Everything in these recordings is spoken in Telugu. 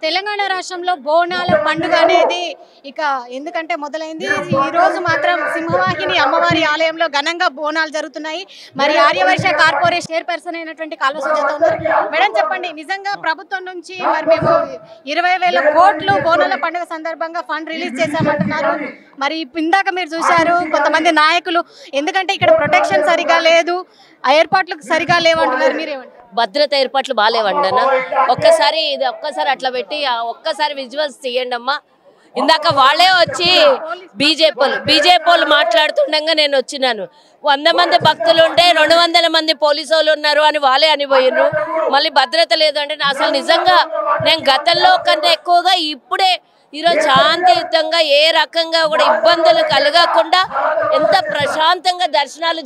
తెలంగాణ రాష్ట్రంలో బోనాల పండుగ అనేది ఇక ఎందుకంటే మొదలైంది. ఈ రోజు మాత్రం సింహవాహిని అమ్మవారి ఆలయంలో ఘనంగా బోనాలు జరుగుతున్నాయి. మరి ఆర్యవైశ్య కార్పొరేషన్ చైర్పర్సన్ అయినటువంటి కాల్వ సుజాత ఉన్నారు. మేడం చెప్పండి, నిజంగా ప్రభుత్వం నుంచి మరి మేము 20,000 కోట్లు బోనాల పండుగ సందర్భంగా ఫండ్ రిలీజ్ చేశామంటున్నారు. మరి ఇందాక మీరు చూశారు కొంతమంది నాయకులు, ఎందుకంటే ఇక్కడ ప్రొటెక్షన్ సరిగా లేదు, ఏర్పాట్లు సరిగా లేవంటున్నారు. మీరేమంటారు? భద్రత ఏర్పాట్లు బాగాలేవండి అన్న. ఒక్కసారి అట్లా పెట్టి ఒక్కసారి విజువల్స్ తీయండి అమ్మా. ఇందాక వాళ్ళే వచ్చి బీజేపీ మాట్లాడుతుండగా నేను వచ్చినాను. 100 మంది భక్తులు ఉంటే 200 మంది పోలీసు వాళ్ళు ఉన్నారు అని వాళ్ళే అనిపోయినారు. మళ్ళీ భద్రత లేదంటే అసలు నిజంగా నేను గతంలో కన్నా ఎక్కువగా ఇప్పుడే ఈరోజు శాంతియుతంగా ఏ రకంగా కూడా ఇబ్బందులు కలగకుండా ఎంత ప్రశాంతంగా దర్శనాలు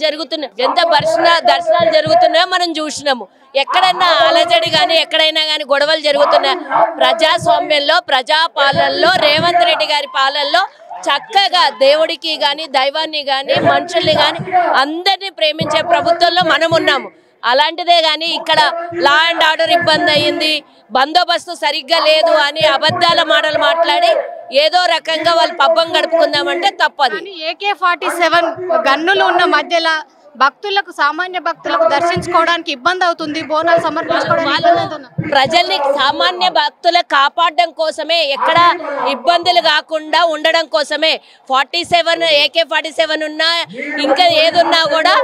జరుగుతున్నాయో మనం చూసినాము. ఎక్కడైనా అలజడి కానీ ఎక్కడైనా కానీ గొడవలు జరుగుతున్నాయి. ప్రజాస్వామ్యంలో ప్రజాపాలనలో రేవంత్ రెడ్డి గారి పాలనలో చక్కగా దేవుడికి కానీ దైవాన్ని కానీ మనుషుల్ని కానీ అందరినీ ప్రేమించే ప్రభుత్వంలో మనం ఉన్నాము. అలాంటిదే కానీ ఇక్కడ లా అండ్ ఆర్డర్ ఇబ్బంది అయ్యింది, బందోబస్తు సరిగ్గా లేదు అని అబద్ధాల మాటలు మాట్లాడి ఏదో రకంగా వాళ్ళు పబ్బం గడుపుకుందామంటే తప్పదు. AK-47 గన్నులు ఉన్న మధ్యలో భక్తులకు, సామాన్య భక్తులకు దర్శించుకోవడానికి ఇబ్బంది అవుతుంది. బోనాలు సమర్పించుకోవడానికి ప్రజల్ని, సామాన్య భక్తులకు కాపాడడం కోసమే, ఎక్కడ ఇబ్బందులు కాకుండా ఉండడం కోసమే AK-47 ఉన్నా ఇంకా ఏదున్నా కూడా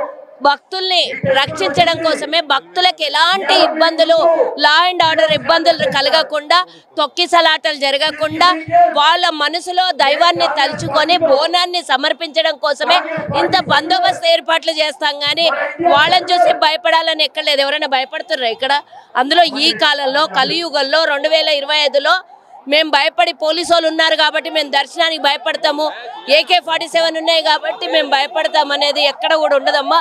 భక్తుల్ని రక్షించడం కోసమే, భక్తులకు ఎలాంటి ఇబ్బందులు, లా అండ్ ఆర్డర్ ఇబ్బందులు కలగకుండా, తొక్కిసలాటలు జరగకుండా వాళ్ళ మనసులో దైవాన్ని తలుచుకొని బోనాన్ని సమర్పించడం కోసమే ఇంత బందోబస్తు ఏర్పాట్లు చేస్తాం. కానీ వాళ్ళని చూసి భయపడాలని ఎక్కడలేదు. ఎవరైనా భయపడుతున్నారు ఇక్కడ? అందులో ఈ కాలంలో కలియుగంలో 2025లో మేము భయపడి, పోలీసు వాళ్ళు ఉన్నారు కాబట్టి మేము దర్శనానికి భయపడతాము, AK-47 ఉన్నాయి కాబట్టి మేము భయపడతాం అనేది ఎక్కడ కూడా ఉండదమ్మా.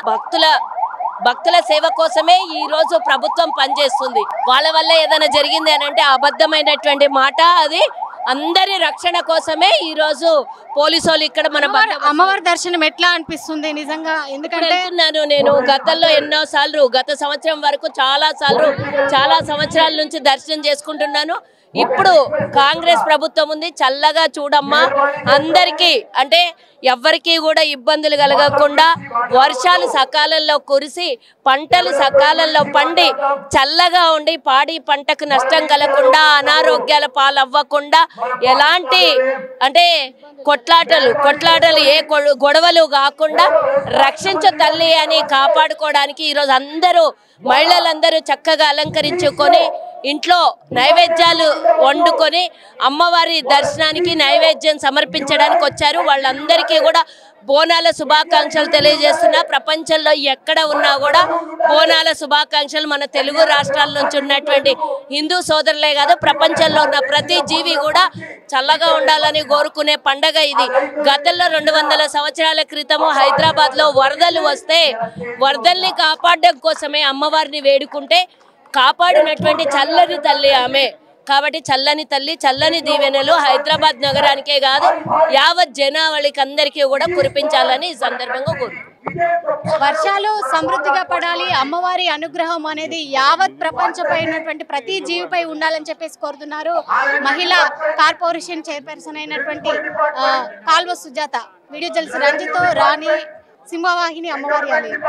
భక్తుల సేవ కోసమే ఈ రోజు ప్రభుత్వం పనిచేస్తుంది. వాళ్ళ వల్ల ఏదైనా జరిగింది అని అంటే అబద్ధమైనటువంటి మాట. అది అందరి రక్షణ కోసమే ఈ రోజు పోలీసు వాళ్ళు ఇక్కడ మన అమ్మవారి దర్శనం ఎట్లా అనిపిస్తుంది నిజంగా? ఎందుకంటే నేను గతంలో ఎన్నోసార్లు, గత సంవత్సరం వరకు చాలా సంవత్సరాల నుంచి దర్శనం చేసుకుంటున్నాను. ఇప్పుడు కాంగ్రెస్ ప్రభుత్వం ఉంది, చల్లగా చూడమ్మా. అందరికీ అంటే ఎవ్వరికీ కూడా ఇబ్బందులు కలగకుండా, వర్షాలు సకాలంలో కురిసి పంటలు సకాలంలో పండి చల్లగా ఉండి పాడి పంటకు నష్టం కలగకుండా, అనారోగ్యాల పాలవ్వకుండా, ఎలాంటి అంటే కొట్లాటలు ఏ గొడవలు కాకుండా రక్షించు తల్లి అని కాపాడుకోవడానికి ఈరోజు మహిళలందరూ చక్కగా అలంకరించుకొని ఇంట్లో నైవేద్యాలు వండుకొని అమ్మవారి దర్శనానికి నైవేద్యం సమర్పించడానికి వచ్చారు. వాళ్ళందరికీ కూడా బోనాల శుభాకాంక్షలు తెలియజేస్తున్నా. ప్రపంచంలో ఎక్కడ ఉన్నా కూడా బోనాల శుభాకాంక్షలు మన తెలుగు రాష్ట్రాల నుంచి ఉన్నటువంటి హిందూ సోదరులే కాదు, ప్రపంచంలో ఉన్న ప్రతి జీవి కూడా చల్లగా ఉండాలని కోరుకునే పండగ ఇది. గతంలో 200 సంవత్సరాల క్రితము హైదరాబాద్లో వరదలు వస్తే వరదల్ని కాపాడడం కోసమే అమ్మవారిని వేడుకుంటే కాపాడినటువంటి చల్లని తల్లి ఆమె. కాబట్టి చల్లని తల్లి, చల్లని దీవెనలు హైదరాబాద్ నగరానికే కాదు యావత్ జనావళికి అందరికీ కూడా కురిపించాలని ఈ సందర్భంగా కోరుకుంటున్నాను. వర్షాలు సమృద్ధిగా పడాలి, అమ్మవారి అనుగ్రహం అనేది యావత్ ప్రపంచపై ఉన్నటువంటి ప్రతి జీవిపై ఉండాలని చెప్పేసి కోరుతున్నారు మహిళా కార్పొరేషన్ చైర్పర్సన్ అయినటువంటి కాల్వ సుజాత. వీడియో జర్నలిస్ట్ రంజిత్తో రాణి, సింహవాహిని అమ్మవారి ఆలయం.